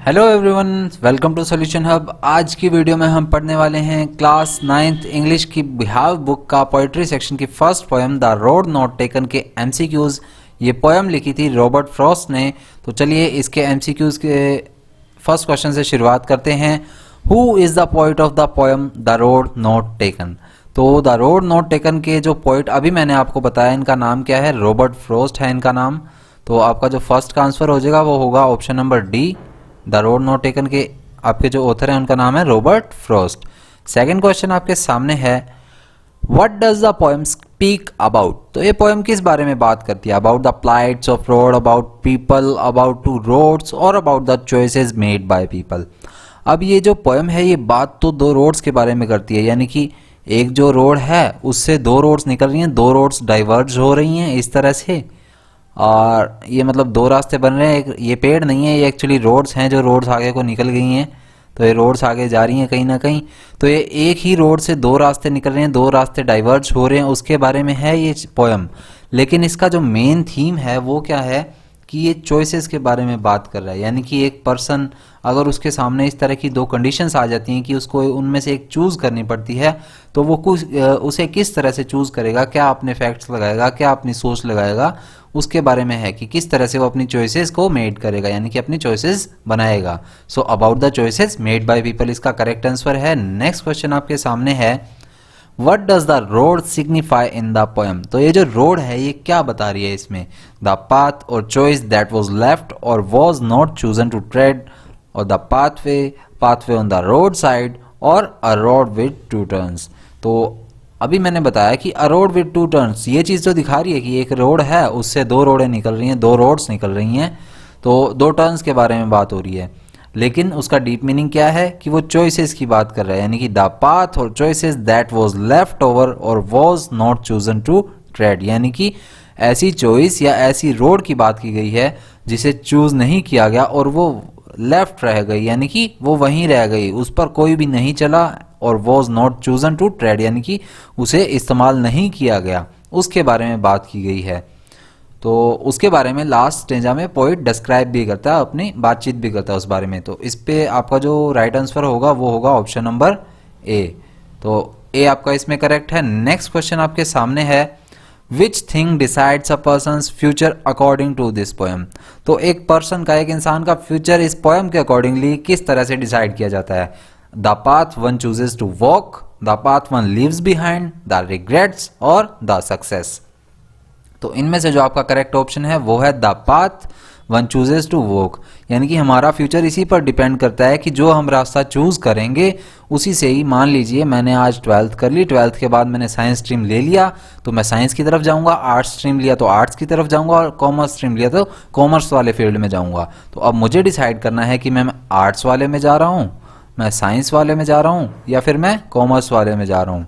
Hello everyone, welcome to solution hub. आज की video में हम पढ़ने वाले हैं क्लास 9th इंग्लिश की बिहाव बुक का पोइट्री सेक्शन की first poem the road not taken के एमसीक्यूज। ये पोएम लिखी थी रॉबर्ट फ्रॉस्ट ने। तो चलिए इसके एमसीक्यूज के फर्स्ट क्वेश्चन से शुरुआत करते हैं। Who is the poet of the poem the road not taken? तो द रोड नॉट टेकन के जो पोइट अभी मैंने आपको बताया इनका नाम क्या है, रॉबर्ट फ्रॉस्ट है इनका नाम। तो आपका जो फर्स्ट का आंसर हो जाएगा वो होगा option number D. The road not taken के आपके जो ऑथर हैं उनका नाम है रॉबर्ट फ्रॉस्ट। सेकंड क्वेश्चन आपके सामने है, what does the poem speak about? तो ये पोएम किस बारे में बात करती है? About the plights of road, about people, about two roads और about the choices made by people. अब ये जो पोएम है ये बात तो दो रोड्स के बारे में करती है, यानी कि एक जो रोड है उससे दो रोड्स निकल रही हैं, दो रोड्स डाइवर्ज हो रही हैं इस तरह से, और ये मतलब दो रास्ते बन रहे हैं। ये पेड़ नहीं है, ये एक्चुअली रोड्स हैं जो रोड्स आगे को निकल गई हैं। तो ये रोड्स आगे जा रही हैं कहीं ना कहीं। तो ये एक ही रोड से दो रास्ते निकल रहे हैं, दो रास्ते डाइवर्ज हो रहे हैं, उसके बारे में है ये पोएम। लेकिन इसका जो मेन थीम है वो क्या है कि ये चॉइसेस के बारे में बात कर रहा है। यानी कि एक पर्सन अगर उसके सामने इस तरह की दो कंडीशंस आ जाती हैं कि उसको उनमें से एक चूज़ करनी पड़ती है, तो वो उसे किस तरह से चूज़ करेगा, क्या अपने फैक्ट्स लगाएगा, क्या अपनी सोच लगाएगा, उसके बारे में है कि किस तरह से वो अपनी चॉइसेस को मेड करेगा, यानी कि अपनी चॉइसेस बनाएगा। So about the choices made by people इसका करेक्ट आंसर है। नेक्स्ट क्वेश्चन आपके सामने है, What does the road signify in the poem? तो ये जो रोड है ये क्या बता रही है इसमें? The path or choice that was left or was not chosen to tread, or the pathway on the roadside, or a road with two turns. तो अभी मैंने बताया कि a road with two turns, ये चीज़ तो दिखा रही है कि एक रोड है उससे दो रोडें निकल रही हैं, दो रोड्स निकल रही हैं, तो दो टर्न्स के बारे में बात हो रही है। लेकिन उसका डीप मीनिंग क्या है कि वो चॉइसेस की बात कर रहा है, यानी कि द पाथ और choices that was left over और was not chosen to trade, यानी कि ऐसी चॉइस या ऐसी रोड की बात की गई है जिसे चूज नहीं किया गया और वो लेफ्ट रह गई, यानी कि वो वहीं रह गई, उस पर कोई भी नहीं चला, और was not chosen to trade यानी कि उसे इस्तेमाल नहीं किया गया, उसके बारे में बात की गई है। तो उसके बारे में लास्ट स्टेंजा में पोइट डिस्क्राइब भी करता है, अपनी बातचीत भी करता है उस बारे में। तो इस पे आपका जो राइट आंसर होगा वो होगा ऑप्शन नंबर ए। तो ए आपका इसमें करेक्ट है। नेक्स्ट क्वेश्चन आपके सामने है, which thing decides a person's future according to this poem? तो एक पर्सन का, एक इंसान का फ्यूचर इस पोएम के अकॉर्डिंगली किस तरह से डिसाइड किया जाता है? The path one chooses to walk, the path one leaves behind, the regrets और द सक्सेस। तो इनमें से जो आपका करेक्ट ऑप्शन है वो है the path one chooses to walk, यानी कि हमारा फ्यूचर इसी पर डिपेंड करता है कि जो हम रास्ता चूज करेंगे उसी से ही। मान लीजिए मैंने आज 12th कर ली, 12th के बाद मैंने साइंस स्ट्रीम ले लिया तो मैं साइंस की तरफ जाऊंगा, आर्ट्स स्ट्रीम लिया तो आर्ट्स की तरफ जाऊंगा, और कॉमर्स स्ट्रीम लिया तो कॉमर्स वाले फील्ड में जाऊंगा। तो अब मुझे डिसाइड करना है कि मैं आर्ट्स वाले में जा रहा हूँ, मैं साइंस वाले में जा रहा हूँ, या फिर मैं कॉमर्स वाले में जा रहा हूँ।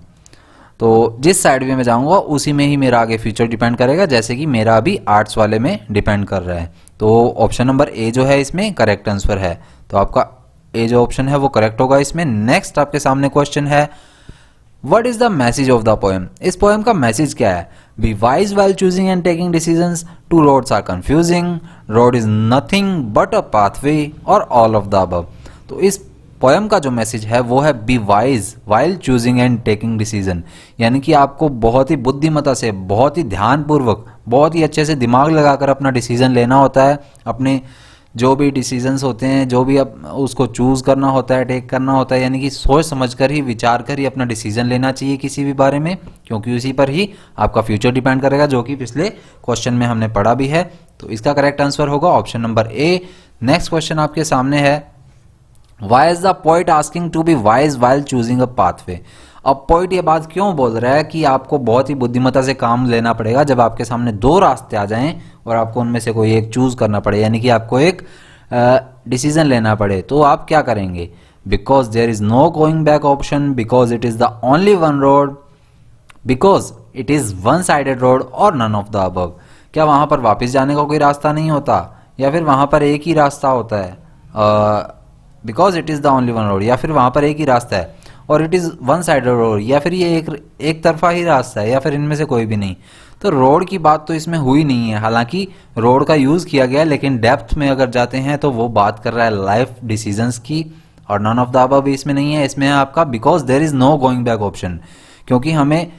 तो जिस साइड भी मैं जाऊंगा उसी में ही मेरा आगे फ्यूचर डिपेंड करेगा, जैसे कि मेरा अभी आर्ट्स वाले में डिपेंड कर रहा है। तो ऑप्शन नंबर ए जो है इसमें करेक्ट आंसर है। तो आपका ए जो ऑप्शन है वो करेक्ट होगा इसमें। नेक्स्ट आपके सामने क्वेश्चन है, what is the message of the poem? इस पोएम का मैसेज क्या है? Be wise while choosing and taking decisions, two roads are confusing, road is nothing but a pathway, और ऑल ऑफ द अबव। तो इस poem का जो message है वो है be wise while choosing and taking decision, यानी कि आपको बहुत ही बुद्धिमत्ता से, बहुत ही ध्यानपूर्वक, बहुत ही अच्छे से दिमाग लगाकर अपना डिसीजन लेना होता है। अपने जो भी डिसीजंस होते हैं, जो भी अब उसको चूज करना होता है, टेक करना होता है, यानी कि सोच समझ कर ही, विचार कर ही अपना डिसीजन लेना चाहिए किसी भी बारे में, क्योंकि उसी पर ही आपका फ्यूचर डिपेंड करेगा, जो कि पिछले क्वेश्चन में हमने पढ़ा भी है। तो इसका करेक्ट आंसर होगा option number A. Next question आपके सामने है, Why is the poet asking to be wise while choosing a pathway? अब पोइट ये बात क्यों बोल रहा है कि आपको बहुत ही बुद्धिमत्ता से काम लेना पड़ेगा जब आपके सामने दो रास्ते आ जाएं और आपको उनमें से कोई एक चूज करना पड़े, यानी कि आपको एक डिसीजन लेना पड़े, तो आप क्या करेंगे? Because there is no going back option, because it is the only one road, because it is one sided road, और नन ऑफ द अबव। क्या वहां पर वापस जाने का कोई रास्ता नहीं होता, या फिर वहां पर एक ही रास्ता होता है? Because it is the only one road, या फिर वहाँ पर एक ही रास्ता है, और it is one sided road, या फिर ये एक तरफा ही रास्ता है, या फिर इनमें से कोई भी नहीं। तो रोड की बात तो इसमें हुई नहीं है, हालांकि रोड का यूज़ किया गया है, लेकिन डेप्थ में अगर जाते हैं तो वो बात कर रहा है लाइफ डिसीजंस की, और नन ऑफ द अबव भी इसमें नहीं है। इसमें है आपका because there is no going back option, क्योंकि हमें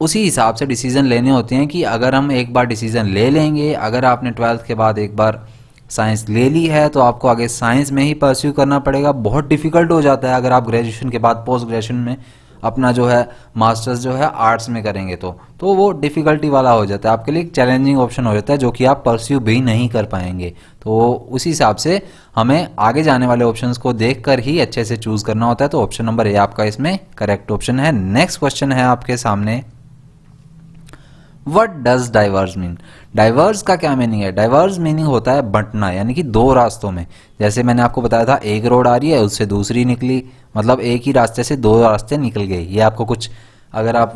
उसी हिसाब से डिसीजन लेने होते हैं कि अगर हम एक बार डिसीजन ले लेंगे, अगर आपने 12th के बाद एक बार साइंस ले ली है तो आपको आगे साइंस में ही परस्यू करना पड़ेगा। बहुत डिफिकल्ट हो जाता है अगर आप ग्रेजुएशन के बाद पोस्ट ग्रेजुएशन में अपना जो है मास्टर्स जो है आर्ट्स में करेंगे तो वो डिफ़िकल्टी वाला हो जाता है, आपके लिए एक चैलेंजिंग ऑप्शन हो जाता है जो कि आप परस्यू भी नहीं कर पाएंगे। तो उसी हिसाब से हमें आगे जाने वाले ऑप्शंस को देखकर ही अच्छे से चूज़ करना होता है। तो ऑप्शन नंबर ए आपका इसमें करेक्ट ऑप्शन है। नेक्स्ट क्वेश्चन है आपके सामने, what does diverse mean? Diverse का क्या मीनिंग है? डाइवर्स मीनिंग होता है बंटना, यानी कि दो रास्तों में। जैसे मैंने आपको बताया था एक रोड आ रही है उससे दूसरी निकली, मतलब एक ही रास्ते से दो रास्ते निकल गए। ये आपको कुछ अगर आप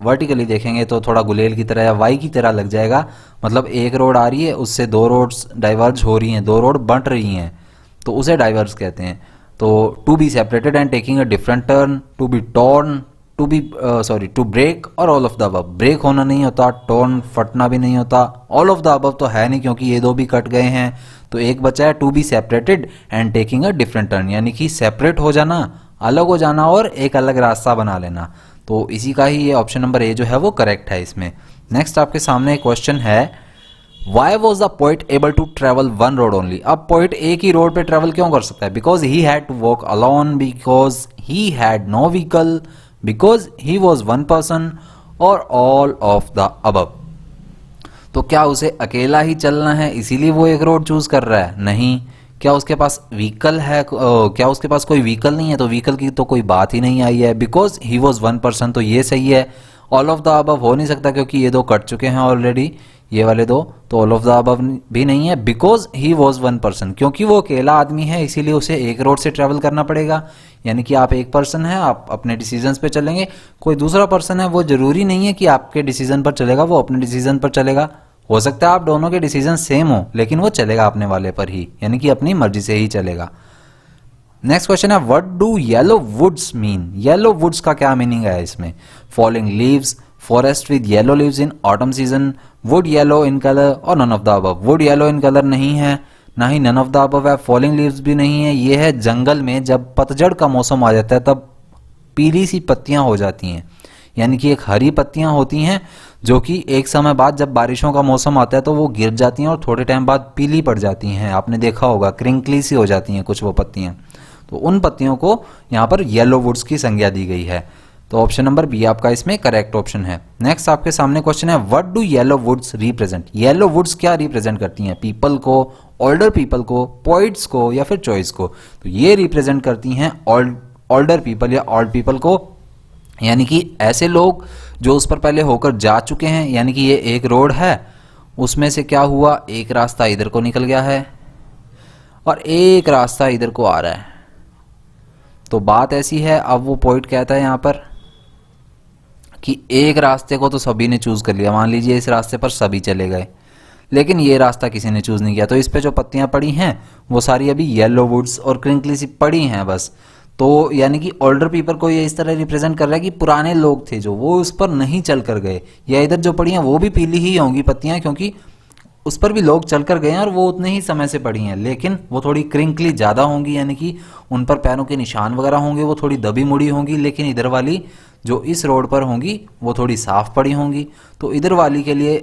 वर्टिकली देखेंगे तो थोड़ा गुलेल की तरह या वाई की तरह लग जाएगा। मतलब एक रोड आ रही है उससे दो रोड्स डाइवर्ज हो रही हैं, दो रोड बंट रही हैं, तो उसे डाइवर्स कहते हैं। तो to be separated and taking a different turn, to be torn, to break और all of the above. Break होना नहीं होता, टॉर्न फटना भी नहीं होता, ऑल ऑफ द अबव तो है नहीं क्योंकि ये दो भी कट गए हैं। तो एक बचा है to be separated and taking a different turn, यानी कि सेपरेट हो जाना, अलग हो जाना और एक अलग रास्ता बना लेना। तो इसी का ही ये ऑप्शन नंबर ए जो है वो करेक्ट है इसमें। नेक्स्ट आपके सामने एक क्वेश्चन है, why was the poet able to travel one road only? अब पोइट एक ही रोड पे ट्रेवल क्यों कर सकता है? Because he had to walk alone, because he had no vehicle, because he was one person और ऑल ऑफ द अबव। तो क्या उसे अकेला ही चलना है इसीलिए वो एक रोड चूज कर रहा है? नहीं। क्या उसके पास व्हीकल है? क्या उसके पास कोई व्हीकल नहीं है? तो व्हीकल की तो कोई बात ही नहीं आई है। Because he was one person, तो ये सही है। ऑल ऑफ द अबव हो नहीं सकता क्योंकि ये दो कट चुके हैं ऑलरेडी, ये वाले दो, तो ऑल ऑफ द अबव भी नहीं है। Because he was one person, क्योंकि वो अकेला आदमी है इसीलिए उसे एक रोड से ट्रेवल करना पड़ेगा। यानी कि आप एक पर्सन है, आप अपने डिसीजंस पे चलेंगे, कोई दूसरा पर्सन है वो जरूरी नहीं है कि आपके डिसीजन पर चलेगा, वो अपने डिसीजन पर चलेगा। हो सकता है आप दोनों के डिसीजन सेम हो लेकिन वो चलेगा अपने वाले पर ही, यानी कि अपनी मर्जी से ही चलेगा। नेक्स्ट क्वेश्चन है, what do yellow woods mean? Yellow woods का क्या मीनिंग है इसमें? Falling leaves, forest with yellow leaves in autumn season, wood yellow in colour और none of the above. Wood yellow in colour नहीं है, ना ही नन ऑफ द अबव है, फॉलिंग लीव्स भी नहीं है। ये है जंगल में जब पतझड़ का मौसम आ जाता है तब पीली सी पत्तियां हो जाती हैं, यानी कि एक हरी पत्तियां होती हैं जो कि एक समय बाद जब बारिशों का मौसम आता है तो वो गिर जाती हैं और थोड़े टाइम बाद पीली पड़ जाती हैं। आपने देखा होगा क्रिंकली सी हो जाती हैं कुछ वो पत्तियां, तो उन पत्तियों को यहाँ पर येलो वुड्स की संज्ञा दी गई है। तो ऑप्शन नंबर बी आपका इसमें करेक्ट ऑप्शन है। नेक्स्ट आपके सामने क्वेश्चन है, what do yellow woods represent? Yellow woods क्या रिप्रेजेंट करती हैं? पीपल को, ओल्डर पीपल को, पोइट्स को या फिर चॉइस को? तो ये रिप्रेजेंट करती हैं ओल्डर पीपल या ओल्ड पीपल को, यानी कि ऐसे लोग जो उस पर पहले होकर जा चुके हैं। यानी कि ये एक रोड है, उसमें से क्या हुआ, एक रास्ता इधर को निकल गया है और एक रास्ता इधर को आ रहा है। तो बात ऐसी है, अब वो पॉइंट कहता है यहां पर कि एक रास्ते को तो सभी ने चूज कर लिया, मान लीजिए इस रास्ते पर सभी चले गए, लेकिन ये रास्ता किसी ने चूज नहीं किया। तो इस पे जो पत्तियां पड़ी हैं वो सारी अभी येलो वुड्स और क्रिंकली सी पड़ी हैं बस। तो यानी कि ओल्डर पीपल को ये इस तरह रिप्रेजेंट कर रहा है कि पुराने लोग थे जो वो उस पर नहीं चल कर गए, या इधर जो पड़ी हैं वो भी पीली ही होंगी पत्तियां क्योंकि उस पर भी लोग चल कर गए हैं और वो उतने ही समय से पड़ी हैं, लेकिन वो थोड़ी क्रिंकली ज़्यादा होंगी, यानी कि उन पर पैरों के निशान वगैरह होंगे, वो थोड़ी दबी मुड़ी होंगी। लेकिन इधर वाली जो इस रोड पर होंगी वो थोड़ी साफ पड़ी होंगी। तो इधर वाली के लिए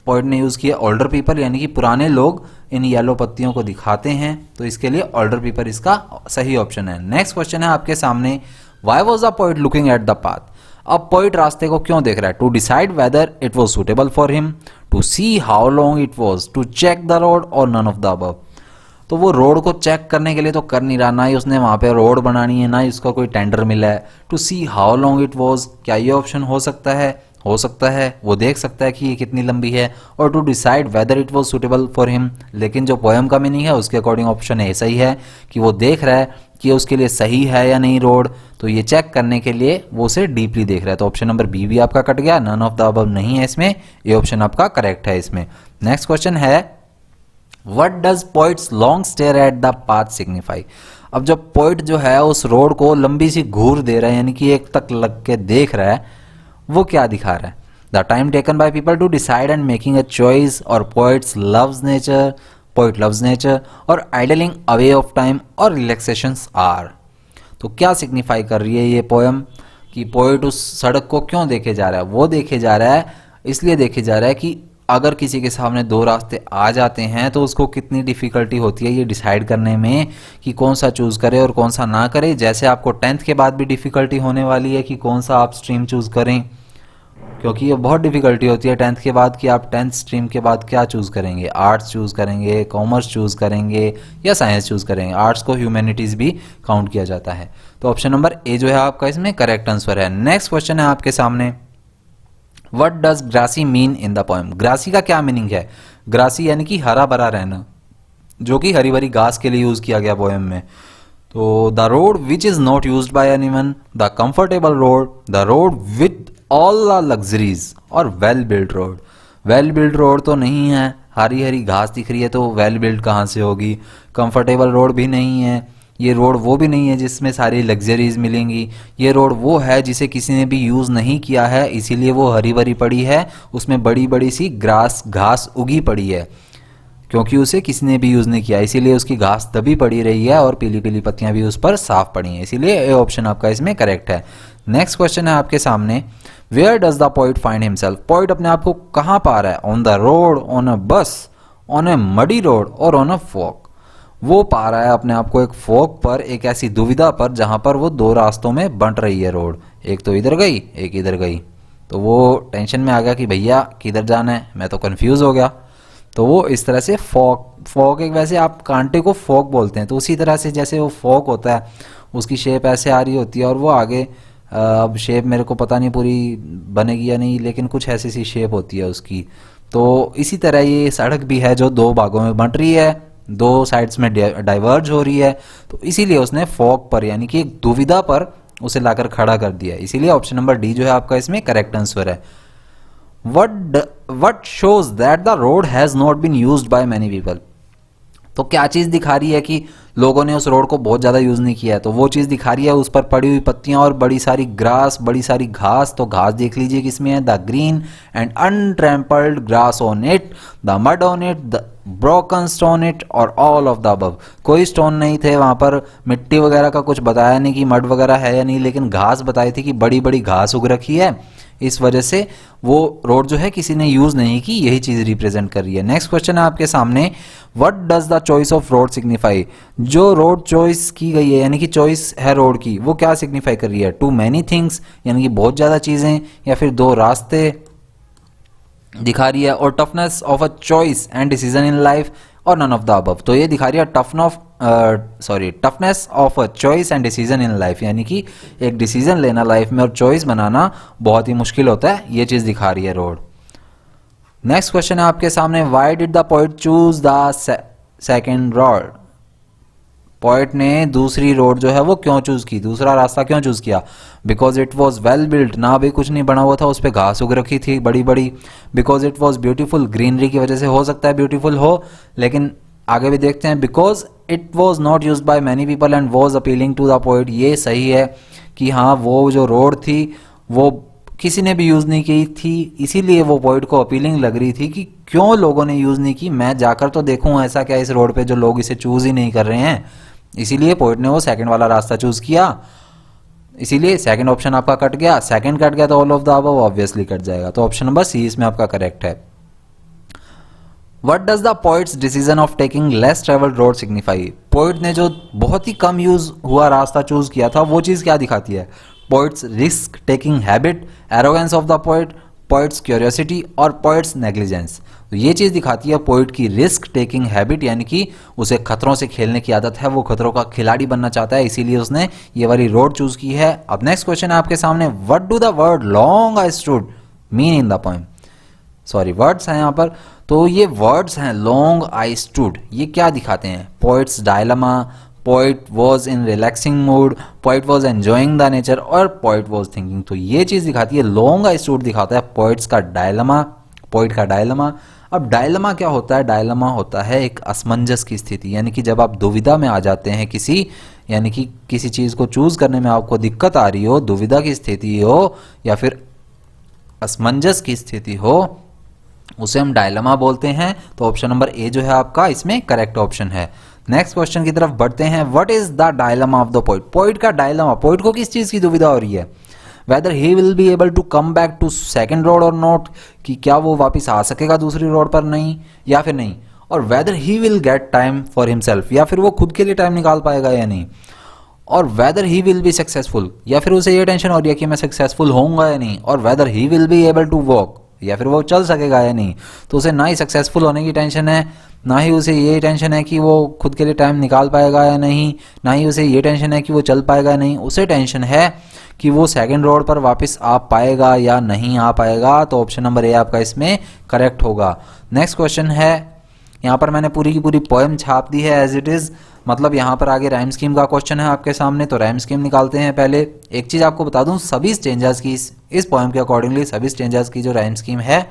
पॉइंट ने यूज़ किया ओल्डर पीपल, यानी कि पुराने लोग इन येलो पत्तियों को दिखाते हैं, तो इसके लिए ओल्डर पीपल इसका सही ऑप्शन है। नेक्स्ट क्वेश्चन है आपके सामने, why was the poet looking at the path? अब पोइट रास्ते को क्यों देख रहा है? To decide whether it was suitable for him, to see how long it was, to check the road और नन ऑफ द अबव। तो वो रोड को चेक करने के लिए तो कर नहीं रहा, ना ही उसने वहां पे रोड बनानी है, ना ही उसका कोई टेंडर मिला है। To see how long it was, क्या ये ऑप्शन हो सकता है? हो सकता है, वो देख सकता है कि ये कितनी लंबी है। और to decide whether it was suitable for him, लेकिन जो पोएम का मीनिंग है उसके अकॉर्डिंग ऑप्शन ऐसा ही है कि वो देख रहा है कि उसके लिए सही है या नहीं रोड, तो ये चेक करने के लिए वो उसे डीपली देख रहा है। तो ऑप्शन नंबर बी भी आपका कट गया, नन ऑफ द अबव नहीं है इसमें, ये ऑप्शन आपका करेक्ट है इसमें। नेक्स्ट क्वेश्चन है, what does poets long stare at the path signify. अब जब पोइट जो है उस रोड को लंबी सी घूर दे रहा है, यानी कि एक तक लग के देख रहा है, वो क्या दिखा रहा है? The time taken by people to decide and making a choice, और poets loves nature, poet loves nature, और आइडलिंग अवे ऑफ टाइम, और रिलैक्सेशंस आर। तो क्या सिग्निफाई कर रही है ये पोएम कि पोइट उस सड़क को क्यों देखे जा रहा है? वो देखे जा रहा है, इसलिए देखे जा रहा है कि अगर किसी के सामने दो रास्ते आ जाते हैं तो उसको कितनी डिफ़िकल्टी होती है ये डिसाइड करने में कि कौन सा चूज़ करे और कौन सा ना करे। जैसे आपको 10th के बाद भी डिफ़िकल्टी होने वाली है कि कौन सा आप स्ट्रीम चूज़ करें, क्योंकि ये बहुत डिफ़िकल्टी होती है 10th के बाद कि आप 10th स्ट्रीम के बाद क्या चूज़ करेंगे, आर्ट्स चूज़ करेंगे, कॉमर्स चूज़ करेंगे या साइंस चूज़ करेंगे। आर्ट्स को ह्यूमैनिटीज़ भी काउंट किया जाता है। तो ऑप्शन नंबर ए जो है आपका इसमें करेक्ट आंसर है। नेक्स्ट क्वेश्चन है आपके सामने, what does grassy mean in the poem. Grassy का क्या मीनिंग है? ग्रासी यानी कि हरा भरा रहना, जो कि हरी भरी घास के लिए यूज किया गया पोएम में। तो the road which is not used by anyone, the comfortable road, the road with all the luxuries, और well build road. Well build road तो नहीं है, हरी हरी घास दिख रही है तो वेल बिल्ड कहाँ से होगी? कंफर्टेबल रोड भी नहीं है, ये रोड वो भी नहीं है जिसमें सारी लग्जरीज मिलेंगी। ये रोड वो है जिसे किसी ने भी यूज़ नहीं किया है, इसीलिए वो हरी भरी पड़ी है, उसमें बड़ी बड़ी सी घास उगी पड़ी है, क्योंकि उसे किसी ने भी यूज़ नहीं किया, इसीलिए उसकी घास दबी पड़ी रही है और पीली पीली पत्तियां भी उस पर साफ पड़ी हैं, इसीलिए ए ऑप्शन आपका इसमें करेक्ट है। नेक्स्ट क्वेश्चन है आपके सामने, where does the poet find himself. Poet अपने आप को कहाँ पा रहा है? On the road, on a bus, on a muddy road, और ऑन अ फोक। वो पा रहा है अपने आप को एक फोक पर, एक ऐसी दुविधा पर जहां पर वो दो रास्तों में बंट रही है रोड, एक तो इधर गई एक इधर गई। तो वो टेंशन में आ गया कि भैया किधर जाना है, मैं तो कंफ्यूज हो गया। तो वो इस तरह से फोक एक, वैसे आप कांटे को फोक बोलते हैं, तो उसी तरह से जैसे वो फोक होता है उसकी शेप ऐसे आ रही होती है और वो आगे, अब शेप मेरे को पता नहीं पूरी बनेगी या नहीं, लेकिन कुछ ऐसी सी शेप होती है उसकी। तो इसी तरह ये सड़क भी है जो दो भागों में बंट रही है, दो साइड्स में डाइवर्ज हो रही है, तो इसीलिए उसने फॉग पर यानी कि एक दुविधा पर उसे लाकर खड़ा कर दिया। इसीलिए ऑप्शन नंबर डी जो है आपका इसमें करेक्ट आंसर है। What shows that the road has not been used by many people. तो क्या चीज दिखा रही है कि लोगों ने उस रोड को बहुत ज्यादा यूज नहीं किया है? तो वो चीज दिखा रही है उस पर पड़ी हुई पत्तियां और बड़ी सारी ग्रास, बड़ी सारी घास। तो घास देख लीजिए किसमें है, the green and untrampled grass on it, the mud on it, the broken stone it, और ऑल ऑफ द अबव। कोई स्टोन नहीं थे वहां पर, मिट्टी वगैरह का कुछ बताया नहीं कि मड वगैरह है या नहीं, लेकिन घास बताई थी कि बड़ी बड़ी घास उग रखी है, इस वजह से वो रोड जो है किसी ने यूज नहीं की, यही चीज रिप्रेजेंट कर रही है। नेक्स्ट क्वेश्चन है आपके सामने, what does the choice of road signify. जो रोड चॉइस की गई है यानी कि चॉइस है रोड की, वो क्या सिग्निफाई कर रही है? टू मैनी थिंग्स यानी कि बहुत ज्यादा चीजें, या फिर दो रास्ते दिखा रही है, और toughness of a choice and decision in life, और नन ऑफ द अबव। तो ये दिखा रही है toughness of a choice and decision in life, यानी कि एक डिसीजन लेना लाइफ में और चॉइस बनाना बहुत ही मुश्किल होता है, ये चीज दिखा रही है रोड। नेक्स्ट क्वेश्चन है आपके सामने, why did the poet choose the second road. Poet ने दूसरी रोड जो है वो क्यों चूज की, दूसरा रास्ता क्यों चूज किया? Because it was well built, ना भी कुछ नहीं बना हुआ था, उस पर घास उग रखी थी बड़ी बड़ी। Because it was beautiful, greenery की वजह से हो सकता है ब्यूटीफुल हो, लेकिन आगे भी देखते हैं। Because it was not use by many people and was appealing to the poet. ये सही है कि हाँ वो जो रोड थी वो किसी ने भी यूज नहीं की थी, इसीलिए वो पोएट को अपीलिंग लग रही थी कि क्यों लोगों ने यूज नहीं की, मैं जाकर तो देखूं ऐसा क्या इस रोड पे जो लोग इसे चूज ही नहीं कर रहे हैं। इसीलिए पोएट ने वो सेकंड वाला रास्ता चूज किया, इसीलिए सेकंड ऑप्शन आपका कट गया। सेकंड कट गया तो all of the above obviously cut जाएगा, तो ऑप्शन नंबर सी इसमें आपका करेक्ट है। What does the poet's decision of taking less traveled road signify? Poet ने जो बहुत ही कम यूज हुआ रास्ता चूज किया था, वो चीज क्या दिखाती है? Poets risk taking habit, arrogance of the poet, poets curiosity, और पोइट्स नेग्लिजेंस। तो ये चीज दिखाती है पोइट की रिस्क टेकिंग हैबिट, यानी कि उसे खतरों से खेलने की आदत है, वो खतरों का खिलाड़ी बनना चाहता है, इसीलिए उसने ये वाली रोड चूज की है। अब नेक्स्ट क्वेश्चन है आपके सामने, what do the word long I stood mean in the poem. Sorry words हैं यहाँ पर, तो ये वर्ड्स हैं लॉन्ग आई स्टूड, ये क्या दिखाते हैं? Poets dilemma, poet was in relaxing mood, poet was enjoying the nature, और पोइट वॉज थिंकिंग। तो ये चीज दिखाती है, लॉन्ग आई स्टूड दिखाता है पोइट्स का डायलमा, पोइट का डायलमा। अब डायलमा क्या होता है? डायलमा होता है एक असमंजस की स्थिति, यानी कि जब आप दुविधा में आ जाते हैं यानी कि किसी चीज़ को चूज करने में आपको दिक्कत आ रही हो, दुविधा की स्थिति हो या फिर असमंजस की स्थिति हो, उसे हम डायलमा बोलते हैं। तो ऑप्शन नंबर ए जो है आपका इसमें करेक्ट ऑप्शन है। नेक्स्ट क्वेश्चन की तरफ बढ़ते हैं। What is the dilemma of the poet? Poet का डायलमा, पोइट को किस चीज की दुविधा हो रही है? Whether he will be able to come back to second road और नॉट, कि क्या वो वापस आ सकेगा दूसरी रोड पर, नहीं या फिर नहीं, और whether he will get time for himself, या फिर वो खुद के लिए टाइम निकाल पाएगा या नहीं, और whether he will be successful, या फिर उसे ये टेंशन हो रही है कि मैं सक्सेसफुल होऊंगा या नहीं, और whether he will be able to walk, या फिर वो चल सकेगा या नहीं। तो उसे ना ही सक्सेसफुल होने की टेंशन है, ना ही उसे ये टेंशन है कि वो खुद के लिए टाइम निकाल पाएगा या नहीं, ना ही उसे ये टेंशन है कि वो चल पाएगा या नहीं, उसे टेंशन है कि वो सेकंड रोड पर वापस आ पाएगा या नहीं आ पाएगा। तो ऑप्शन नंबर ए आपका इसमें करेक्ट होगा। नेक्स्ट क्वेश्चन है, यहाँ पर मैंने पूरी की पूरी पोएम छाप दी है एज इट इज़, मतलब यहाँ पर आगे राइम स्कीम का क्वेश्चन है आपके सामने। तो राइम स्कीम निकालते हैं। पहले एक चीज़ आपको बता दूँ, सभी स्टेंजास की इस पोएम के अकॉर्डिंगली सभी स्टेंजास की जो राइम स्कीम है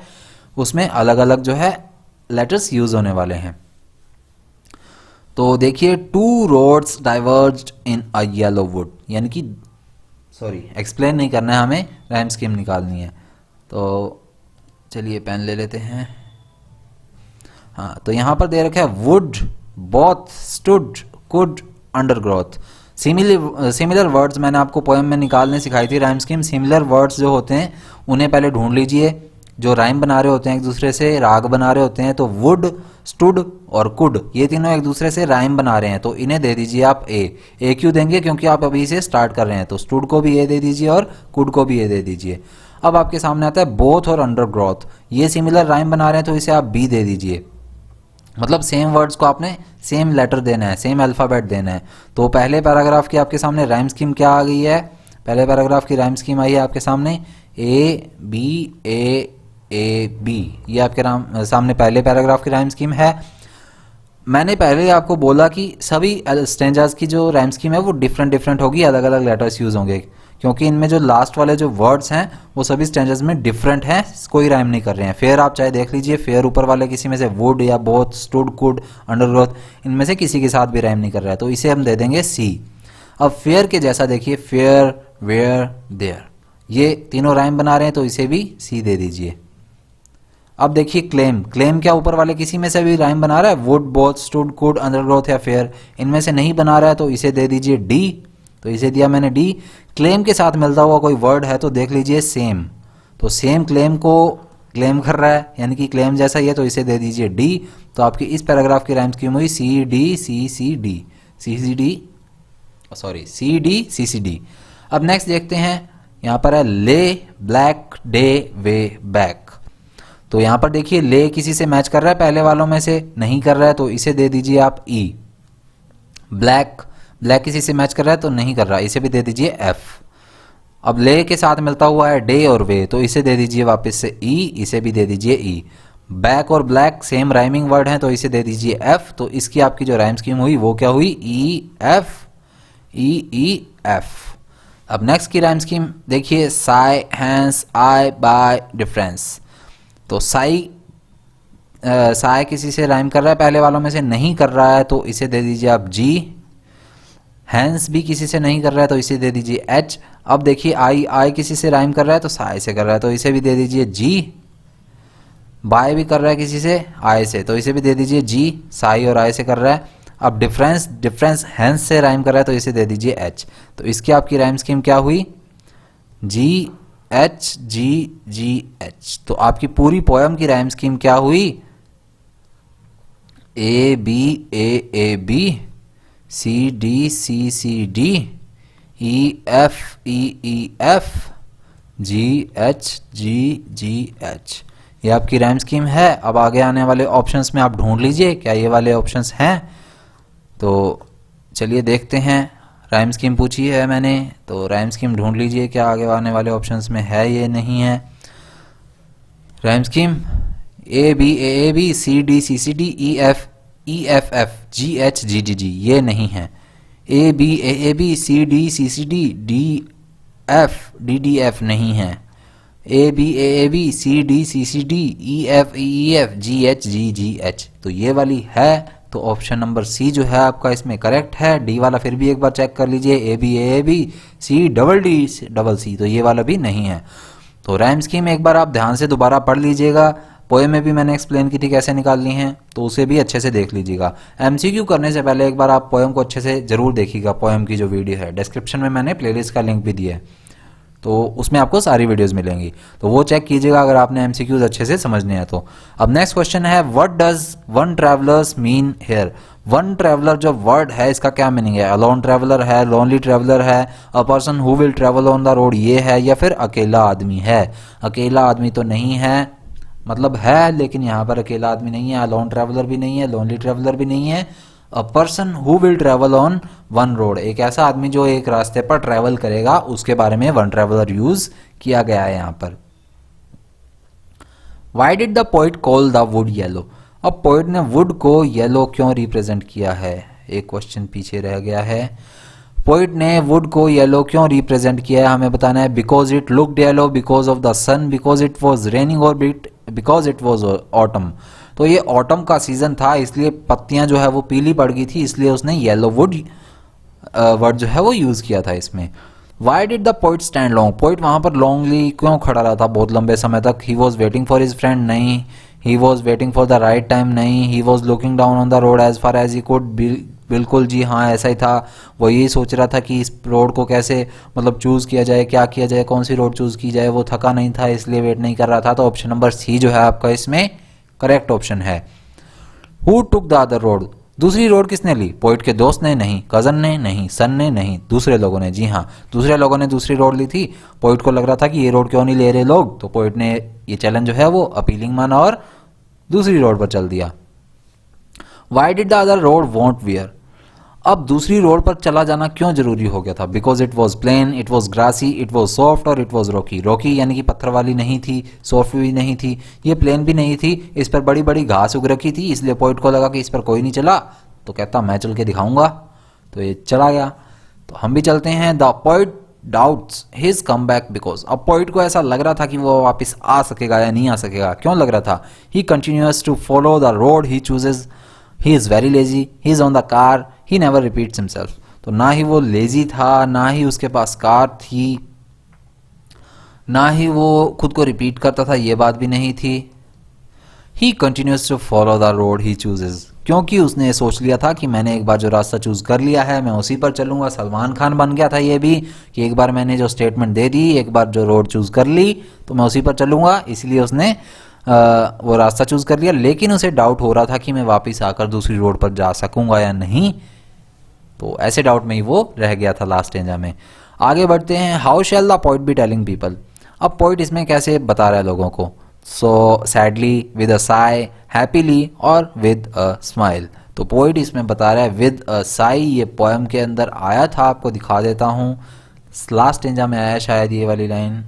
उसमें अलग अलग जो है लेटर्स यूज होने वाले हैं। तो देखिए, 2 roads डाइवर्ज्ड in a yellow would, यानी कि एक्सप्लेन नहीं करना है, हमें राइम स्कीम निकालनी है। तो चलिए पेन ले लेते हैं। हाँ, तो यहाँ पर दे रखा है would both stood could under growth. Similar words मैंने आपको पोएम में निकालने सिखाई थी राइम स्कीम। सिमिलर वर्ड्स जो होते हैं उन्हें पहले ढूंढ लीजिए, जो राइम बना रहे होते हैं एक दूसरे से, राग बना रहे होते हैं। तो वुड, स्टूड और कुड, ये तीनों एक दूसरे से राइम बना रहे हैं, तो इन्हें दे दीजिए आप ए क्यों देंगे? क्योंकि आप अभी से स्टार्ट कर रहे हैं। तो स्टूड को भी ए दे दीजिए और कुड को भी ए दे दीजिए। अब आपके सामने आता है बोथ और अंडर ग्रोथ, ये सिमिलर राइम बना रहे हैं, तो इसे आप बी दे दीजिए। मतलब सेम वर्ड्स को आपने सेम लेटर देना है, सेम अल्फ़ाबेट देना है। तो पहले पैराग्राफ की आपके सामने राइम स्कीम क्या आ गई है? पहले पैराग्राफ की राइम स्कीम आई है आपके सामने ए बी, ये आपके सामने पहले पैराग्राफ की राइम स्कीम है। मैंने पहले आपको बोला कि सभी स्टेंजास की जो राइम स्कीम है वो डिफरेंट होगी, अलग अलग लेटर्स यूज होंगे, क्योंकि इनमें जो लास्ट वाले जो वर्ड्स हैं वो सभी स्टेंजास में डिफरेंट हैं, कोई राइम नहीं कर रहे हैं। फेयर आप चाहे देख लीजिए, फेयर ऊपर वाले किसी में से वुड या both, stood, could, under growth, इनमें से किसी के साथ भी राइम नहीं कर रहा है, तो इसे हम दे देंगे सी। अब फेयर के जैसा देखिए, फेयर, वेयर, देयर, ये तीनों राइम बना रहे हैं, तो इसे भी सी दे दीजिए। अब देखिए क्लेम क्या ऊपर वाले किसी में से भी राइम बना रहा है? Would, both, stood, could, under growth या फेयर, इनमें से नहीं बना रहा है, तो इसे दे दीजिए डी। तो इसे दिया मैंने डी। क्लेम के साथ मिलता हुआ कोई वर्ड है तो देख लीजिए सेम, तो सेम क्लेम को क्लेम कर रहा है, यानी कि क्लेम जैसा ही है, तो इसे दे दीजिए डी। तो आपकी इस पैराग्राफ की राइम स्कीम हुई C D C C D, C D C C D. अब नेक्स्ट देखते हैं, यहाँ पर है ले ब्लैक डे वे बैक। तो यहाँ पर देखिए ले किसी से मैच कर रहा है, पहले वालों में से नहीं कर रहा है, तो इसे दे दीजिए आप ई। ब्लैक किसी से मैच कर रहा है तो नहीं कर रहा, इसे भी दे दीजिए एफ। अब ले के साथ मिलता हुआ है डे और वे, तो इसे दे दीजिए वापस से ई, इसे भी दे दीजिए ई। बैक और ब्लैक सेम राइमिंग वर्ड हैं, तो इसे दे दीजिए एफ। तो इसकी आपकी जो राइम स्कीम हुई वो क्या हुई? E F. अब नेक्स्ट की राइम स्कीम देखिए, साई, हैंस, आई, बाय, डिफरेंस। तो साई किसी से राइम कर रहा है, पहले वालों में से नहीं कर रहा है, तो इसे दे दीजिए आप जी। हैंस भी किसी से नहीं कर रहा है, तो इसे दे दीजिए एच। अब देखिए आई किसी से राइम कर रहा है, तो साई से कर रहा है, तो इसे भी दे दीजिए जी। बाय भी कर रहा है किसी से आई से, तो इसे भी दे दीजिए जी, साई और आई से कर रहा है। अब डिफरेंस हैंस से राइम कर रहा है, तो इसे दे दीजिए एच। तो इसकी आपकी राइम स्कीम क्या हुई? G H G G H. तो आपकी पूरी पोएम की राइम स्कीम क्या हुई? A B, C D D, E F, G H. ये आपकी राइम स्कीम है। अब आगे आने वाले ऑप्शंस में आप ढूंढ लीजिए क्या ये वाले ऑप्शंस हैं। तो चलिए देखते हैं, राइम स्कीम पूछी है मैंने, तो राइम स्कीम ढूंढ लीजिए क्या आगे आने वाले ऑप्शंस में है ये नहीं है। Rhyme scheme A B, C D, E F, G H G, ये नहीं है। A B, C D, D F, D F नहीं है। ABAAB, CD CCD, EFEEF, GHGGH। तो ये वाली है, तो ऑप्शन नंबर सी जो है आपका इसमें करेक्ट है। डी वाला फिर भी एक बार चेक कर लीजिए, ABAAB, CDDC, तो ये वाला भी नहीं है। तो राइम स्कीम एक बार आप ध्यान से दोबारा पढ़ लीजिएगा, पोएम में भी मैंने एक्सप्लेन की थी कैसे निकालनी है, तो उसे भी अच्छे से देख लीजिएगा। MCQ करने से पहले एक बार आप पोएम को अच्छे से जरूर देखिएगा। पोएम की जो वीडियो है डिस्क्रिप्शन में मैंने प्लेलिस्ट का लिंक भी दिया है, तो उसमें आपको सारी वीडियोस मिलेंगी, तो वो चेक कीजिएगा अगर आपने MCQs अच्छे से समझने हैं तो। अब नेक्स्ट क्वेश्चन है, what does one travellers mean here. One traveller जो वर्ड है इसका क्या मीनिंग है? अलोन ट्रैवलर है, लोनली ट्रैवलर है, a person who will travel on the road ये है, या फिर अकेला आदमी है? अकेला आदमी तो नहीं है, मतलब है लेकिन यहाँ पर अकेला आदमी नहीं है, अलोन ट्रैवलर भी नहीं है, लोनली ट्रैवलर भी नहीं है। A person who will travel on one road, एक ऐसा आदमी जो एक रास्ते पर ट्रैवल करेगा, उसके बारे में वन ट्रैवलर यूज किया गया है यहाँ पर। Why did the poet call the wood yellow. अब पोइट ने वुड को येलो क्यों रिप्रेजेंट किया है? एक क्वेश्चन पीछे रह गया है। पोइट ने वुड को येलो क्यों रिप्रेजेंट किया है, हमें बताना है। Because it looked yellow, because of the sun, because it was raining, और बिकॉज इट वॉज ऑटम। तो ये ऑटम का सीजन था, इसलिए पत्तियां जो है वो पीली पड़ गई थी, इसलिए उसने येलो वुड वर्ड जो है वो यूज किया था इसमें। Why did the poet stand long. Poet वहां पर लॉन्गली क्यों खड़ा रहा था बहुत लंबे समय तक? He was waiting for his friend, नहीं। He was waiting for the right time, नहीं। He was looking down on the road as far as he could, बिल्कुल जी हाँ ऐसा ही था। वो यही सोच रहा था कि इस रोड को कैसे मतलब चूज किया जाए, क्या किया जाए, कौन सी रोड चूज की जाए। वो थका नहीं था इसलिए वेट नहीं कर रहा था। तो ऑप्शन नंबर सी जो है आपका इसमें करेक्ट ऑप्शन है। Who took the other road. दूसरी रोड किसने ली? पोइट के दोस्त ने, नहीं। कजन ने, नहीं। सन ने, नहीं। दूसरे लोगों ने, जी हाँ दूसरे लोगों ने दूसरी रोड ली थी। पोइट को लग रहा था कि ये रोड क्यों नहीं ले रहे लोग, तो पोइट ने ये चैलेंज जो है वो अपीलिंग माना और दूसरी रोड पर चल दिया। Why did the other road want wear. अब दूसरी रोड पर चला जाना क्यों जरूरी हो गया था? Because it was plain, it was grassy, it was soft, और इट वॉज रॉकी। रॉकी यानी कि पत्थर वाली नहीं थी, सॉफ्ट भी नहीं थी, ये प्लेन भी नहीं थी, इस पर बड़ी बड़ी घास उग रखी थी, इसलिए पोइट को लगा कि इस पर कोई नहीं चला, तो कहता मैं चल के दिखाऊंगा, तो ये चला गया। तो हम भी चलते हैं। The poet doubts his come back because. अब पोइट को ऐसा लग रहा था कि वो वापस आ सकेगा या नहीं आ सकेगा। क्यों लग रहा था? He continuous to follow the road he chooses, he is very lazy, he is on the car, he never repeats himself. तो ना ही वो लेजी था, ना ही उसके पास कार थी, ना ही वो खुद को रिपीट करता था, ये बात भी नहीं थी। He continues to follow the road he chooses, क्योंकि उसने सोच लिया था कि मैंने एक बार जो रास्ता चूज कर लिया है मैं उसी पर चलूंगा। सलमान खान बन गया था ये भी कि एक बार मैंने जो स्टेटमेंट दे दी, एक बार जो रोड चूज कर ली तो मैं उसी पर चलूंगा, इसलिए उसने वो रास्ता चूज कर लिया। लेकिन उसे डाउट हो रहा था कि मैं वापस आकर दूसरी रोड पर जा सकूंगा या नहीं, तो ऐसे डाउट में ही वो रह गया था लास्ट स्टेंजा में। आगे बढ़ते हैं। How shall the poet be telling people. अब पोइट इसमें कैसे बता रहा है लोगों को? So sadly, with a sigh, happily, और विद अ स्माइल। तो पोइट इसमें बता रहा है विद अ साई। ये पोएम के अंदर आया था, आपको दिखा देता हूं, लास्ट स्टेंजा में आया शायद ये वाली लाइन।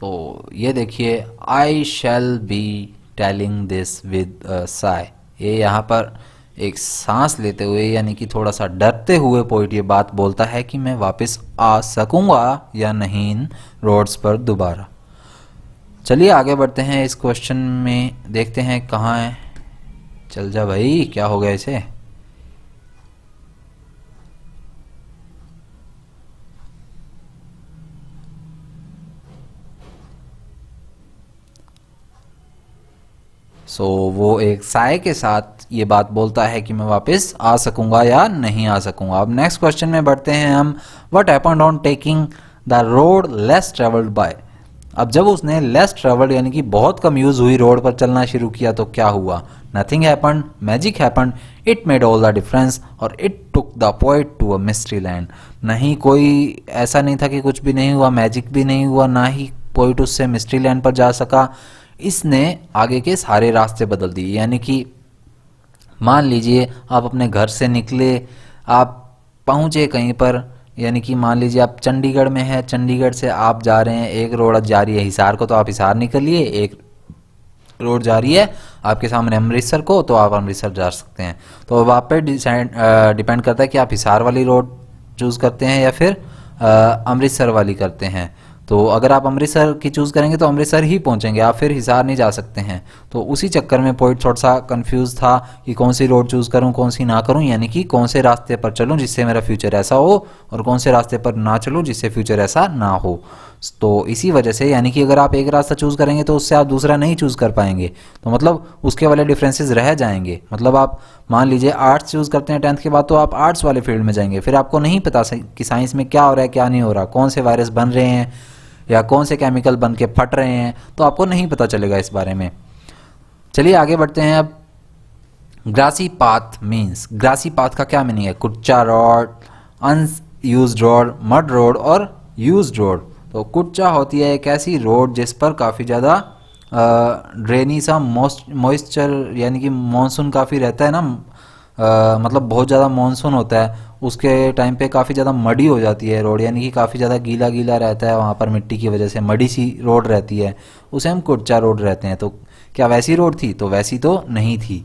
तो ये देखिए, I shall be telling this with a sigh. ये यहाँ पर एक सांस लेते हुए यानी कि थोड़ा सा डरते हुए पोइट ये बात बोलता है कि मैं वापस आ सकूंगा या नहीं इन रोड्स पर दोबारा। चलिए आगे बढ़ते हैं। इस क्वेश्चन में देखते हैं कहाँ है। चल जा भाई, क्या हो गया इसे? वो एक साय के साथ ये बात बोलता है कि मैं वापस आ सकूंगा या नहीं आ सकूंगा। अब नेक्स्ट क्वेश्चन में बढ़ते हैं हम। What happened on taking the road less travelled by. अब जब उसने लेस ट्रेवल्ड यानी कि बहुत कम यूज हुई रोड पर चलना शुरू किया तो क्या हुआ? Nothing happened, magic happened, it made all the difference, और it took the poet to a mystery land. नहीं, कोई ऐसा नहीं था कि कुछ भी नहीं हुआ, मैजिक भी नहीं हुआ, ना ही पोएट उससे मिस्ट्री लैंड पर जा सका। इसने आगे के सारे रास्ते बदल दिए। यानी कि मान लीजिए आप अपने घर से निकले, आप पहुंचे कहीं पर, यानी कि मान लीजिए आप चंडीगढ़ में हैं, चंडीगढ़ से आप जा रहे हैं, एक रोड जा रही है हिसार को तो आप हिसार निकलिए, एक रोड जा रही है आपके सामने अमृतसर को तो आप अमृतसर जा सकते हैं। तो अब आप पे डिपेंड करता है कि आप हिसार वाली रोड चूज़ करते हैं या फिर अमृतसर वाली करते हैं। तो अगर आप अमृतसर की चूज़ करेंगे तो अमृतसर ही पहुंचेंगे, आप फिर हिसार नहीं जा सकते हैं। तो उसी चक्कर में पोइट थोड़ा सा कंफ्यूज था कि कौन सी रोड चूज़ करूं कौन सी ना करूं, यानी कि कौन से रास्ते पर चलूं जिससे मेरा फ्यूचर ऐसा हो और कौन से रास्ते पर ना चलूं जिससे फ्यूचर ऐसा ना हो। तो इसी वजह से यानी कि अगर आप एक रास्ता चूज़ करेंगे तो उससे आप दूसरा नहीं चूज़ कर पाएंगे, तो मतलब उसके वाले डिफरेंसेस रह जाएंगे। मतलब आप मान लीजिए आर्ट्स चूज़ करते हैं 10th के बाद, तो आप आर्ट्स वाले फील्ड में जाएंगे, फिर आपको नहीं पता कि साइंस में क्या हो रहा है क्या नहीं हो रहा, कौन से वायरस बन रहे हैं या कौन से केमिकल बन के फट रहे हैं, तो आपको नहीं पता चलेगा इस बारे में। चलिए आगे बढ़ते हैं। अब grassy path means, grassy path का क्या मीनिंग है? Kutcha road, unused road, mud road और यूज्ड रोड। तो कुच्चा होती है एक ऐसी रोड जिस पर काफ़ी ज़्यादा ड्रेनी सा मॉइस्चर यानी कि मानसून काफ़ी रहता है ना, मतलब बहुत ज़्यादा मानसून होता है उसके टाइम पे काफ़ी ज़्यादा मडी हो जाती है रोड, यानी कि काफ़ी ज़्यादा गीला गीला रहता है वहाँ पर, मिट्टी की वजह से मडी सी रोड रहती है, उसे हम कुच्चा रोड रहते हैं। तो क्या वैसी रोड थी? तो वैसी तो नहीं थी।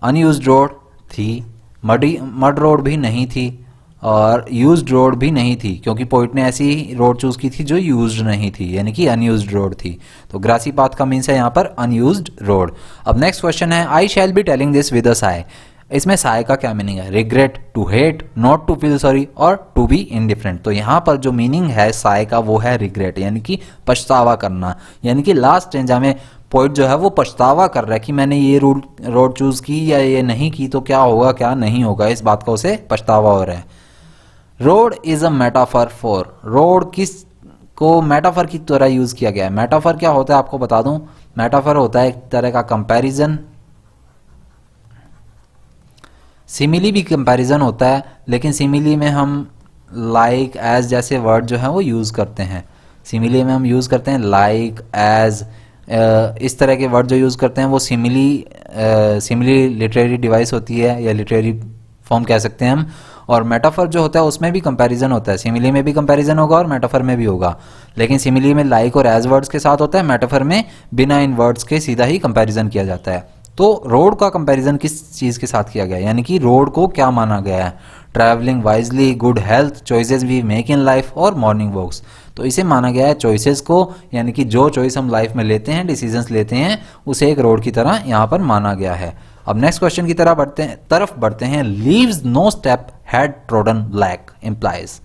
अनयूज्ड रोड थी, मड रोड भी नहीं थी और यूज्ड रोड भी नहीं थी, क्योंकि पोइट ने ऐसी रोड चूज़ की थी जो यूज्ड नहीं थी, यानी कि अनयूज्ड रोड थी। तो ग्रासी पाथ का मीन्स है यहाँ पर अनयूज्ड रोड। अब नेक्स्ट क्वेश्चन है, I shall be telling this with a sigh. इसमें साय का क्या मीनिंग है? Regret, to hate, not to feel sorry और टू बी इनडिफरेंट। तो यहाँ पर जो मीनिंग है साय का वो है रिग्रेट, यानी कि पछतावा करना, यानी कि लास्ट स्टेंजा में पोइट जो है वो पछतावा कर रहा है कि मैंने ये रोड चूज़ की या ये नहीं की तो क्या होगा क्या नहीं होगा, इस बात का उसे पछतावा हो रहा है। Road is a metaphor for, road किस को मेटाफर की तरह यूज किया गया है? मेटाफर क्या होता है आपको बता दूं, मेटाफर होता है एक तरह का कंपैरिजन, सिमिली भी कंपैरिजन होता है, लेकिन सिमिली में हम लाइक एज जैसे वर्ड जो है वो यूज करते हैं। सिमिली में हम यूज करते हैं लाइक एज, इस तरह के वर्ड जो यूज करते हैं वो सिमिली लिटरेरी डिवाइस होती है या लिटरेरी फॉर्म कह सकते हैं हम। और मेटाफर जो होता है उसमें भी कंपैरिजन होता है, सिमिली में भी कंपैरिजन होगा और मेटाफर में भी होगा, लेकिन सिमिली में लाइक और एज वर्ड्स के साथ होता है, मेटाफर में बिना इन वर्ड्स के सीधा ही कंपैरिजन किया जाता है। तो रोड का कंपैरिजन किस चीज़ के साथ किया गया है, यानी कि रोड को क्या माना गया है? Travelling wisely, good health, choices we make in life और मॉर्निंग वॉक्स। तो इसे माना गया है चॉइसेस को, यानी कि जो चॉइस हम लाइफ में लेते हैं, डिसीजंस लेते हैं, उसे एक रोड की तरह यहाँ पर माना गया है। अब नेक्स्ट क्वेश्चन की तरफ बढ़ते हैं। Leaves no step had trodden black implies.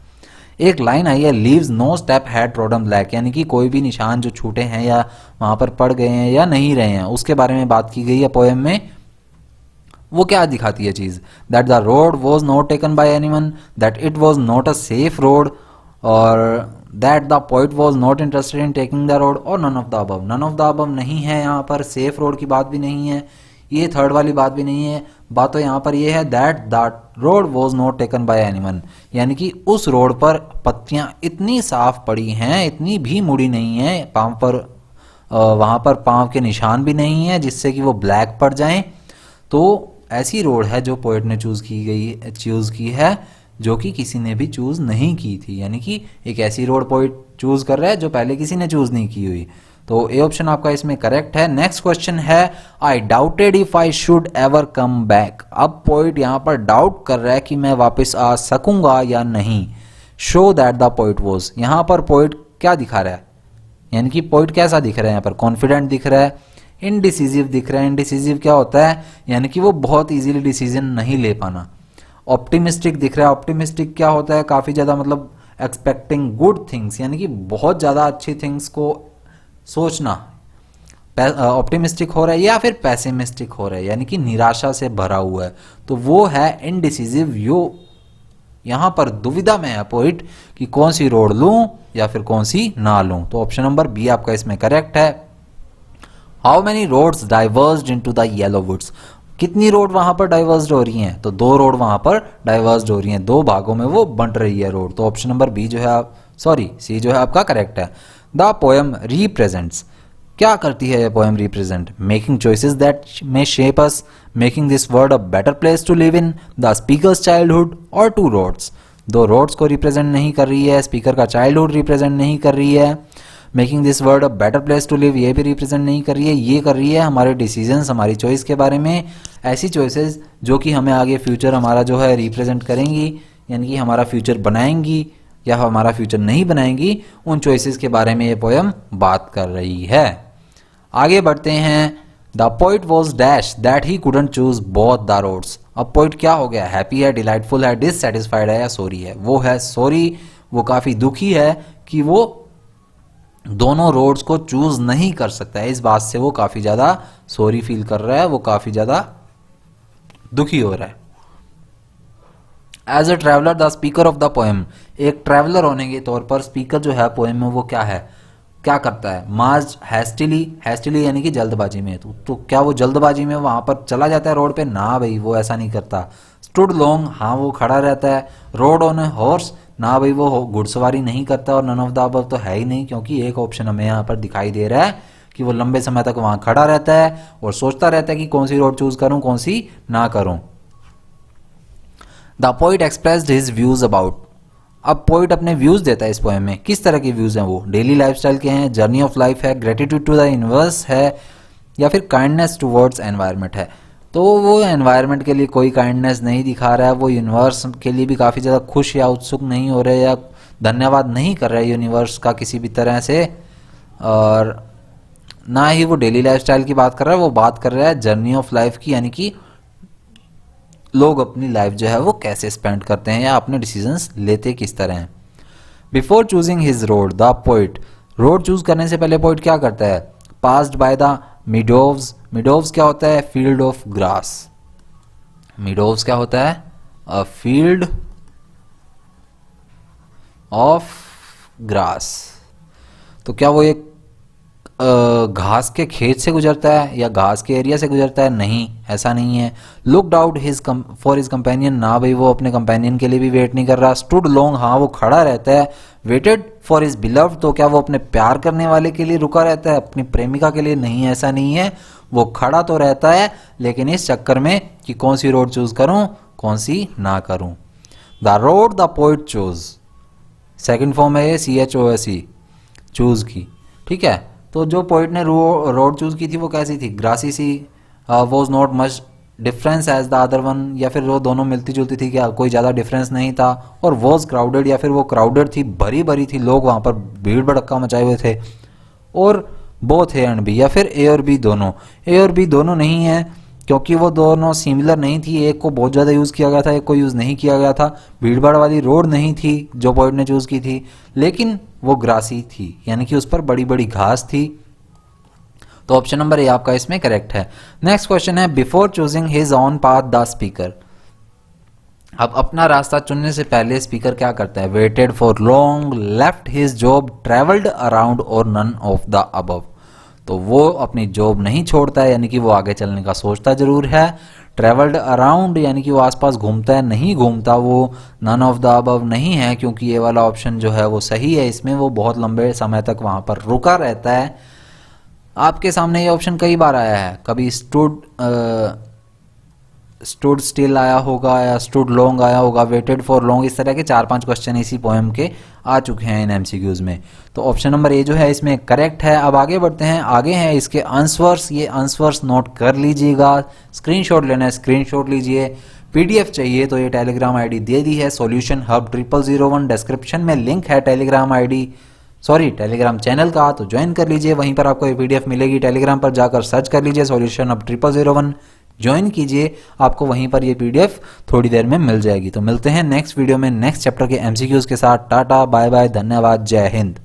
एक लाइन आई है, leaves no step had trodden black, यानी कि कोई भी निशान जो छूटे हैं या वहां पर पड़ गए हैं या नहीं रहे हैं उसके बारे में बात की गई है पोएम में। वो क्या दिखाती है चीज? That the road was not taken by anyone, that it was not a safe road, और that the poet was not interested in taking the road, और none of the above. None of the above नहीं है यहाँ पर, safe road की बात भी नहीं है, ये थर्ड वाली बात भी नहीं है। बात तो यहाँ पर ये है that the road was not taken by anyone, यानी कि उस रोड पर पत्तियां इतनी साफ पड़ी हैं, इतनी भी मुड़ी नहीं है, पांव पर वहां पर पांव के निशान भी नहीं है जिससे कि वो ब्लैक पड़ जाएं। तो ऐसी रोड है जो पोएट ने चूज की है जो कि किसी ने भी चूज नहीं की थी, यानी कि एक ऐसी रोड पोएट चूज कर रहा है जो पहले किसी ने चूज नहीं की हुई। तो ए ऑप्शन आपका इसमें करेक्ट है। नेक्स्ट क्वेश्चन है, आई doubted if I should ever come back. अब पोइट यहाँ पर डाउट कर रहा है कि मैं वापस आ सकूंगा या नहीं। Show that the poet was, यहाँ पर पोइट क्या दिखा रहा है, यानी कि पोइट कैसा दिख रहा है? यहाँ पर कॉन्फिडेंट दिख रहा है, इनडिसिजिव दिख रहा है। इनडिसिजिव क्या होता है? यानी कि वो बहुत इजीली डिसीजन नहीं ले पाना। ऑप्टिमिस्टिक दिख रहा है, ऑप्टिमिस्टिक क्या होता है? काफी ज्यादा मतलब एक्सपेक्टिंग गुड थिंग्स, यानी कि बहुत ज्यादा अच्छी थिंग्स को सोचना। ऑप्टिमिस्टिक हो रहा है या फिर पैसिमिस्टिक हो रहा है, यानी कि निराशा से भरा हुआ है, तो वो है इनडिसिजिव। यहां पर दुविधा में है पोइट कि कौन सी रोड लूं या फिर कौन सी ना लूं। तो ऑप्शन नंबर बी आपका इसमें करेक्ट है। How many roads diverged into the yellow woods, कितनी रोड वहां पर डाइवर्स्ड हो रही हैं? तो 2 रोड वहां पर डाइवर्स्ड हो रही हैं, 2 भागों में वो बंट रही है रोड। तो ऑप्शन नंबर बी जो है सी जो है आपका करेक्ट है। द पोएम रिप्रेजेंट्स, क्या करती है ये poem represent? Making choices that may shape us, making this world a better place to live in, the speaker's childhood और 2 रोड्स। 2 रोड्स को रिप्रेजेंट नहीं कर रही है, स्पीकर का चाइल्डहुड रिप्रेजेंट नहीं कर रही है, making this world a better place to live ये भी रिप्रेजेंट नहीं कर रही है। ये कर रही है हमारे डिसीजंस, हमारी चॉइस के बारे में, ऐसी चॉइसेस जो कि हमें आगे फ्यूचर हमारा जो है रिप्रेजेंट करेंगी, यानी कि हमारा फ्यूचर बनाएंगी या हमारा फ्यूचर नहीं बनाएंगी, उन चॉइसेस के बारे में ये पोयम बात कर रही है। आगे बढ़ते हैं। The poet was dash that he couldn't choose both the roads. अब पोइट क्या हो गया, हैप्पी है, डिलाइटफुल है, डिससेटिस्फाइड है या सॉरी है? वो है सॉरी, वो काफ़ी दुखी है कि वो दोनों रोड्स को चूज नहीं कर सकता है। इस बात से वो काफ़ी ज़्यादा सॉरी फील कर रहा है, वो काफ़ी ज़्यादा दुखी हो रहा है। As a traveller the speaker of the poem, एक ट्रैवलर होने के तौर पर स्पीकर जो है पोएम में वो क्या है, क्या करता है? मार्च हैस्टिली यानी कि जल्दबाजी में। तो क्या वो जल्दबाजी में वहां पर चला जाता है रोड पे? ना भाई, वो ऐसा नहीं करता। स्टूड लॉन्ग, हाँ वो खड़ा रहता है। रोड ऑन ए हॉर्स, ना भाई वो घुड़सवारी नहीं करता। और नन ऑफ द अबव तो है ही नहीं, क्योंकि एक ऑप्शन हमें यहाँ पर दिखाई दे रहा है कि वो लंबे समय तक वहां खड़ा रहता है और सोचता रहता है कि कौन सी रोड चूज करूं, कौन सी ना करूं। The poet expressed his views about, अब पोइट अपने व्यूज देता है इस पोएम में। किस तरह के व्यूज हैं वो? डेली लाइफस्टाइल के हैं, जर्नी ऑफ लाइफ है, ग्रेटिट्यूड टू द यूनिवर्स है, या फिर काइंडनेस टुवर्ड्स एनवायरनमेंट है। तो वो एनवायरनमेंट के लिए कोई काइंडनेस नहीं दिखा रहा है, वो यूनिवर्स के लिए भी काफ़ी ज़्यादा खुश या उत्सुक नहीं हो रहे, या धन्यवाद नहीं कर रहे यूनिवर्स का किसी भी तरह से। और ना ही वो डेली लाइफस्टाइल की बात कर रहा है, वो बात कर रहा है जर्नी ऑफ लाइफ की, यानी कि लोग अपनी लाइफ जो है वो कैसे स्पेंड करते हैं या अपने डिसीजंस लेते किस तरह हैं। Before choosing his road the poet, road choose करने से पहले पोइट क्या करता है? पास्ड बाय द मिडोव्स, मिडोव्स क्या होता है? Field of grass. मिडोव्स क्या होता है? A field of grass. तो क्या वो एक घास के खेत से गुजरता है या घास के एरिया से गुजरता है? नहीं, ऐसा नहीं है। Looked out for his companion, ना भाई वो अपने कंपेनियन के लिए भी वेट नहीं कर रहा। स्टूड लॉन्ग, हाँ वो खड़ा रहता है। वेटेड फॉर हिज बिलव्ड, तो क्या वो अपने प्यार करने वाले के लिए रुका रहता है, अपनी प्रेमिका के लिए? नहीं, ऐसा नहीं है। वो खड़ा तो रहता है, लेकिन इस चक्कर में कि कौन सी रोड चूज करूं, कौन सी ना करूं। The road the poet choose, second form है ये CHOSE, चूज की, ठीक है। तो जो पोइट ने रोड चूज की थी वो कैसी थी? Grassy see, was not much difference as the other one, या फिर वो दोनों मिलती जुलती थी, क्या कोई ज़्यादा डिफरेंस नहीं था। और वॉज क्राउडेड, या फिर वो क्राउडेड थी, भरी भरी थी, लोग वहाँ पर भीड़ भड़क्का मचाए हुए थे। और बोथ ए एंड बी, या फिर ए और बी दोनों। ए और बी दोनों नहीं है, क्योंकि वो दोनों सिमिलर नहीं थी। एक को बहुत ज़्यादा यूज़ किया गया था, एक को यूज़ नहीं किया गया था। भीड़ भाड़ वाली रोड नहीं थी जो पोइट ने चूज़ की थी, लेकिन वो ग्रासी थी, यानी कि उस पर बड़ी बड़ी घास थी। तो ऑप्शन नंबर ए आपका इसमें करेक्ट है। नेक्स्ट क्वेश्चन है, before choosing his on path the speaker, अब अपना रास्ता चुनने से पहले स्पीकर क्या करता है? Waited for long, left his job, travelled around और नन ऑफ द अबव। तो वो अपनी जॉब नहीं छोड़ता है, यानी कि वो आगे चलने का सोचता जरूर है। ट्रेवल्ड अराउंड यानी कि वो आसपास घूमता है, नहीं घूमता वो। नन ऑफ द अबव नहीं है, क्योंकि ये वाला ऑप्शन जो है वो सही है, इसमें वो बहुत लंबे समय तक वहां पर रुका रहता है। आपके सामने ये ऑप्शन कई बार आया है, कभी स्टूड स्टिल आया होगा या स्टूड लॉन्ग आया होगा, वेटेड फॉर लॉन्ग, इस तरह के 4-5 क्वेश्चन इसी पोएम के आ चुके हैं इन MCQs में। तो ऑप्शन नंबर ए जो है इसमें करेक्ट है। अब आगे बढ़ते हैं, आगे हैं इसके आंसर्स। ये आंसर्स नोट कर लीजिएगा, स्क्रीनशॉट लेना है स्क्रीनशॉट लीजिए। PDF चाहिए तो ये टेलीग्राम ID दे दी है, सॉल्यूशन हब 0001। डिस्क्रिप्शन में लिंक है टेलीग्राम चैनल का, तो ज्वाइन कर लीजिए, वहीं पर आपको ये PDF मिलेगी। टेलीग्राम पर जाकर सर्च कर लीजिए सॉल्यूशन हब 0001, ज्वाइन कीजिए, आपको वहीं पर ये PDF थोड़ी देर में मिल जाएगी। तो मिलते हैं नेक्स्ट वीडियो में नेक्स्ट चैप्टर के MCQs के साथ। टाटा बाय बाय, धन्यवाद, जय हिंद।